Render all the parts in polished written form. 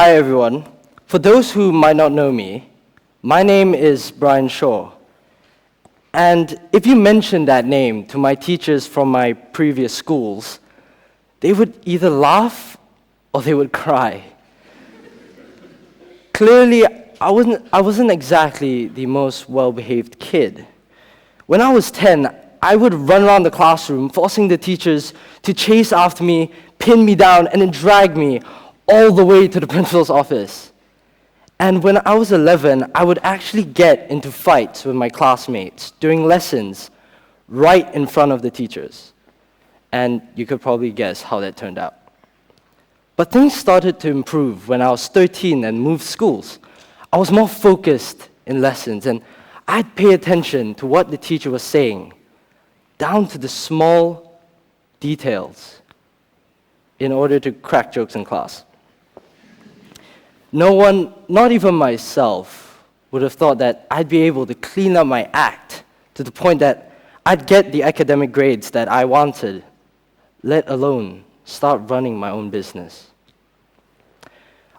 Hi everyone. For those who might not know me, my name is Bryan Shaw. And if you mention that name to my teachers from my previous schools, they would either laugh or they would cry. Clearly, I wasn't exactly the most well-behaved kid. When I was 10, I would run around the classroom, forcing the teachers to chase after me, pin me down, and then drag me all the way to the principal's office. And when I was 11, I would actually get into fights with my classmates during lessons right in front of the teachers. And you could probably guess how that turned out. But things started to improve when I was 13 and moved schools. I was more focused in lessons, and I'd pay attention to what the teacher was saying, down to the small details, in order to crack jokes in class. No one, not even myself, would have thought that I'd be able to clean up my act to the point that I'd get the academic grades that I wanted, let alone start running my own business.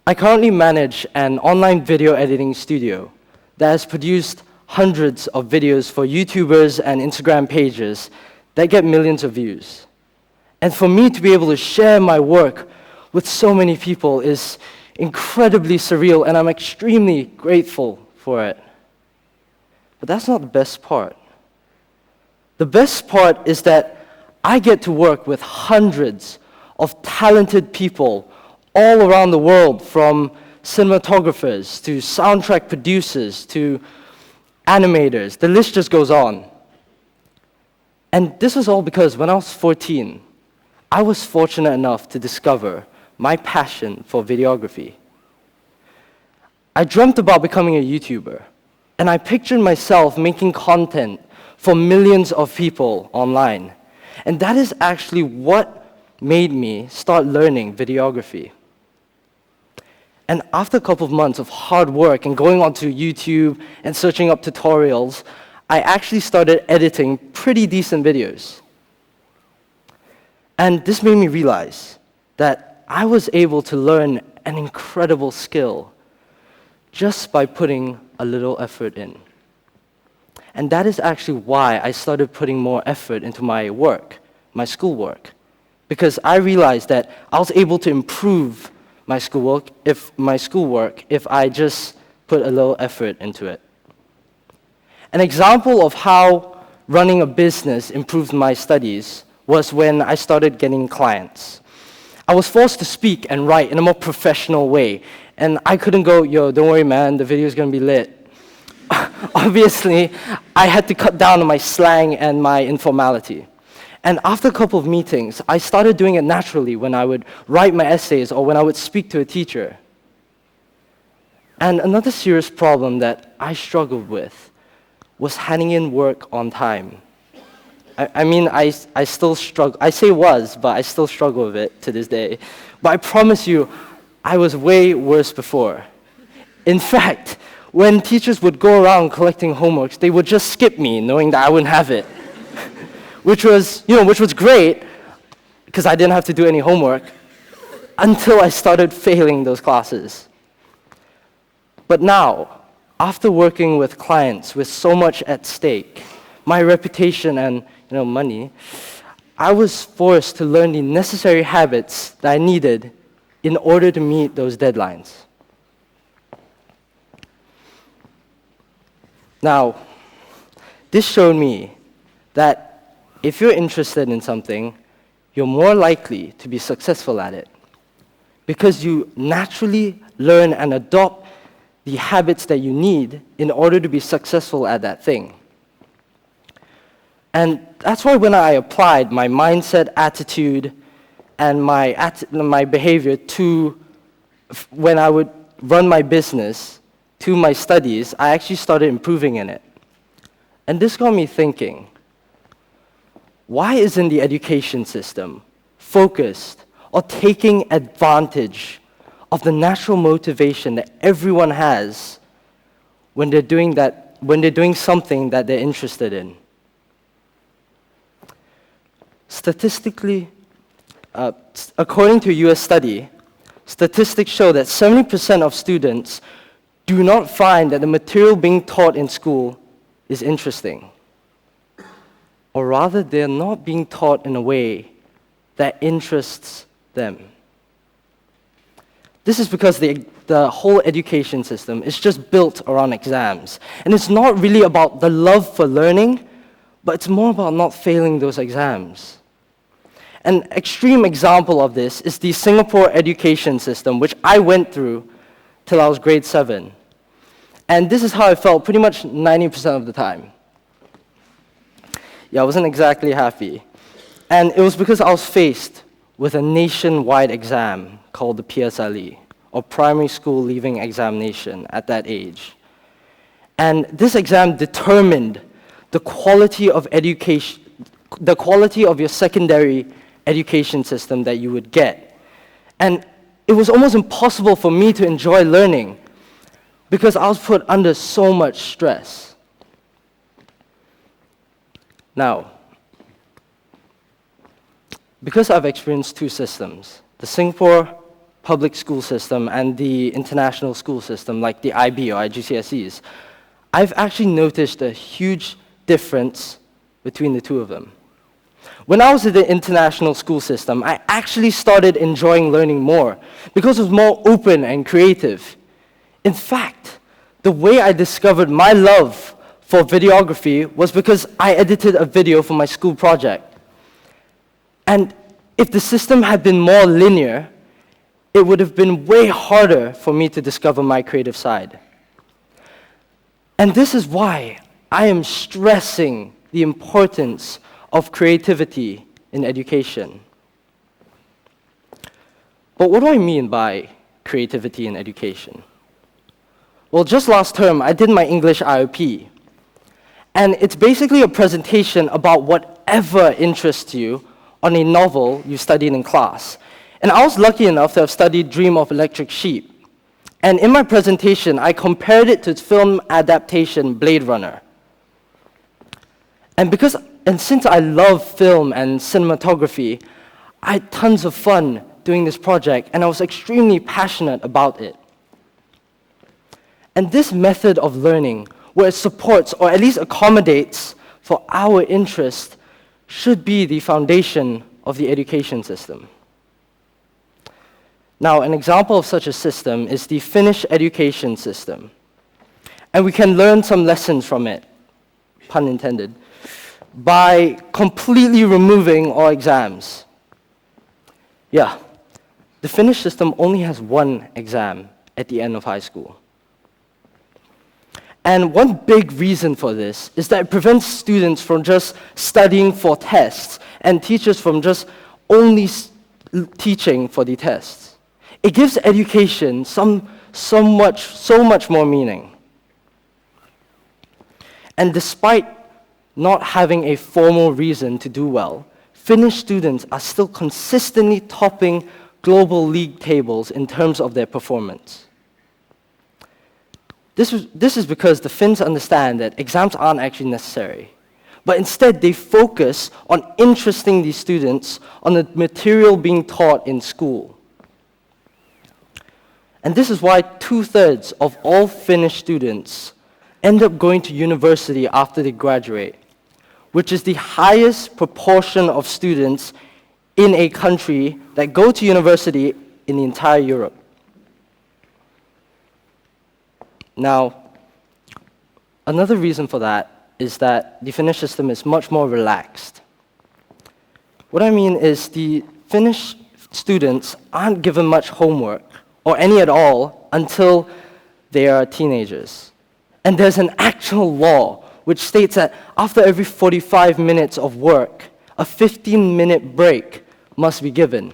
I currently manage an online video editing studio that has produced hundreds of videos for YouTubers and Instagram pages that get millions of views. And for me to be able to share my work with so many people is incredibly surreal, and I'm extremely grateful for it. But that's not the best part. The best part is that I get to work with hundreds of talented people all around the world, from cinematographers to soundtrack producers to animators. The list just goes on. And this was all because when I was 14, I was fortunate enough to discover my passion for videography. I dreamt about becoming a YouTuber, and I pictured myself making content for millions of people online. And that is actually what made me start learning videography. And after a couple of months of hard work and going onto YouTube and searching up tutorials, I actually started editing pretty decent videos. And this made me realize that I was able to learn an incredible skill just by putting a little effort in. And that is actually why I started putting more effort into my work, my schoolwork, because I realized that I was able to improve my schoolwork if I just put a little effort into it. An example of how running a business improved my studies was when I started getting clients. I was forced to speak and write in a more professional way, and I couldn't go, "Yo, don't worry man, the video's gonna be lit." Obviously, I had to cut down on my slang and my informality. And after a couple of meetings, I started doing it naturally when I would write my essays or when I would speak to a teacher. And another serious problem that I struggled with was handing in work on time. I still struggle. I say was, but I still struggle with it to this day. But I promise you, I was way worse before. In fact, when teachers would go around collecting homeworks, they would just skip me, knowing that I wouldn't have it. which was great, because I didn't have to do any homework, until I started failing those classes. But now, after working with clients with so much at stake, my reputation and money, I was forced to learn the necessary habits that I needed in order to meet those deadlines. Now, this showed me that if you're interested in something, you're more likely to be successful at it, because you naturally learn and adopt the habits that you need in order to be successful at that thing. And that's why when I applied my mindset, attitude, and my behavior to when I would run my business to my studies, I actually started improving in it. And this got me thinking, why isn't the education system focused or taking advantage of the natural motivation that everyone has when they're doing something that they're interested in? Statistically, according to a US study, statistics show that 70% of students do not find that the material being taught in school is interesting. Or rather, they're not being taught in a way that interests them. This is because the whole education system is just built around exams. And it's not really about the love for learning, but it's more about not failing those exams. An extreme example of this is the Singapore education system, which I went through till I was grade 7. And this is how I felt pretty much 90% of the time. Yeah, I wasn't exactly happy. And it was because I was faced with a nationwide exam called the PSLE, or Primary School Leaving Examination, at that age. And this exam determined the quality of education, the quality of your secondary education system that you would get. And it was almost impossible for me to enjoy learning because I was put under so much stress. Now, because I've experienced two systems, the Singapore public school system and the international school system, like the IB or IGCSEs, I've actually noticed a huge difference between the two of them. When I was in the international school system, I actually started enjoying learning more because it was more open and creative. In fact, the way I discovered my love for videography was because I edited a video for my school project. And if the system had been more linear, it would have been way harder for me to discover my creative side. And this is why I am stressing the importance of creativity in education. But what do I mean by creativity in education? Well, just last term, I did my English IOP. And it's basically a presentation about whatever interests you on a novel you studied in class. And I was lucky enough to have studied Dream of Electric Sheep. And in my presentation, I compared it to its film adaptation, Blade Runner. And since I love film and cinematography, I had tons of fun doing this project, and I was extremely passionate about it. And this method of learning, where it supports or at least accommodates for our interest, should be the foundation of the education system. Now, an example of such a system is the Finnish education system. And we can learn some lessons from it, pun intended, by completely removing all exams. Yeah, the Finnish system only has one exam at the end of high school. And one big reason for this is that it prevents students from just studying for tests and teachers from just only teaching for the tests. It gives education so much more meaning. And despite not having a formal reason to do well, Finnish students are still consistently topping global league tables in terms of their performance. This is because the Finns understand that exams aren't actually necessary, but instead they focus on interesting these students on the material being taught in school. And this is why 2/3 of all Finnish students end up going to university after they graduate, which is the highest proportion of students in a country that go to university in the entire Europe. Now, another reason for that is that the Finnish system is much more relaxed. What I mean is the Finnish students aren't given much homework, or any at all, until they are teenagers. And there's an actual law which states that after every 45 minutes of work, a 15-minute break must be given.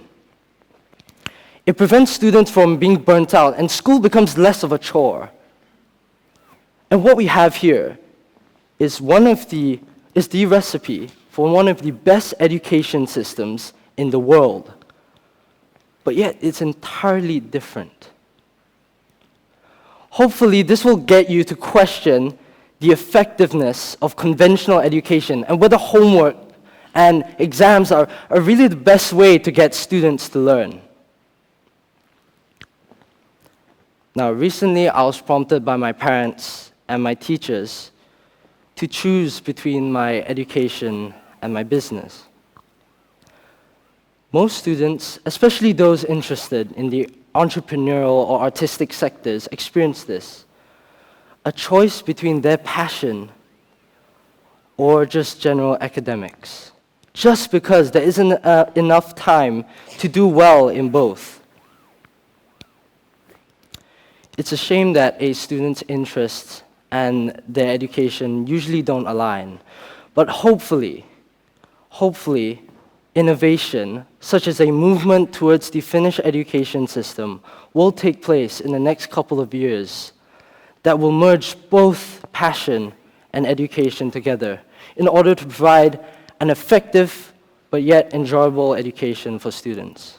It prevents students from being burnt out, and school becomes less of a chore. And what we have here is the recipe for one of the best education systems in the world. But yet, it's entirely different. Hopefully, this will get you to question the effectiveness of conventional education and whether homework and exams are really the best way to get students to learn. Now, recently I was prompted by my parents and my teachers to choose between my education and my business. Most students, especially those interested in the entrepreneurial or artistic sectors, experience this. A choice between their passion or just general academics, just because there isn't enough time to do well in both. It's a shame that a student's interests and their education usually don't align, but hopefully, innovation, such as a movement towards the Finnish education system, will take place in the next couple of years that will merge both passion and education together in order to provide an effective but yet enjoyable education for students.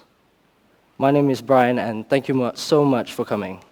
My name is Bryan, and thank you so much for coming.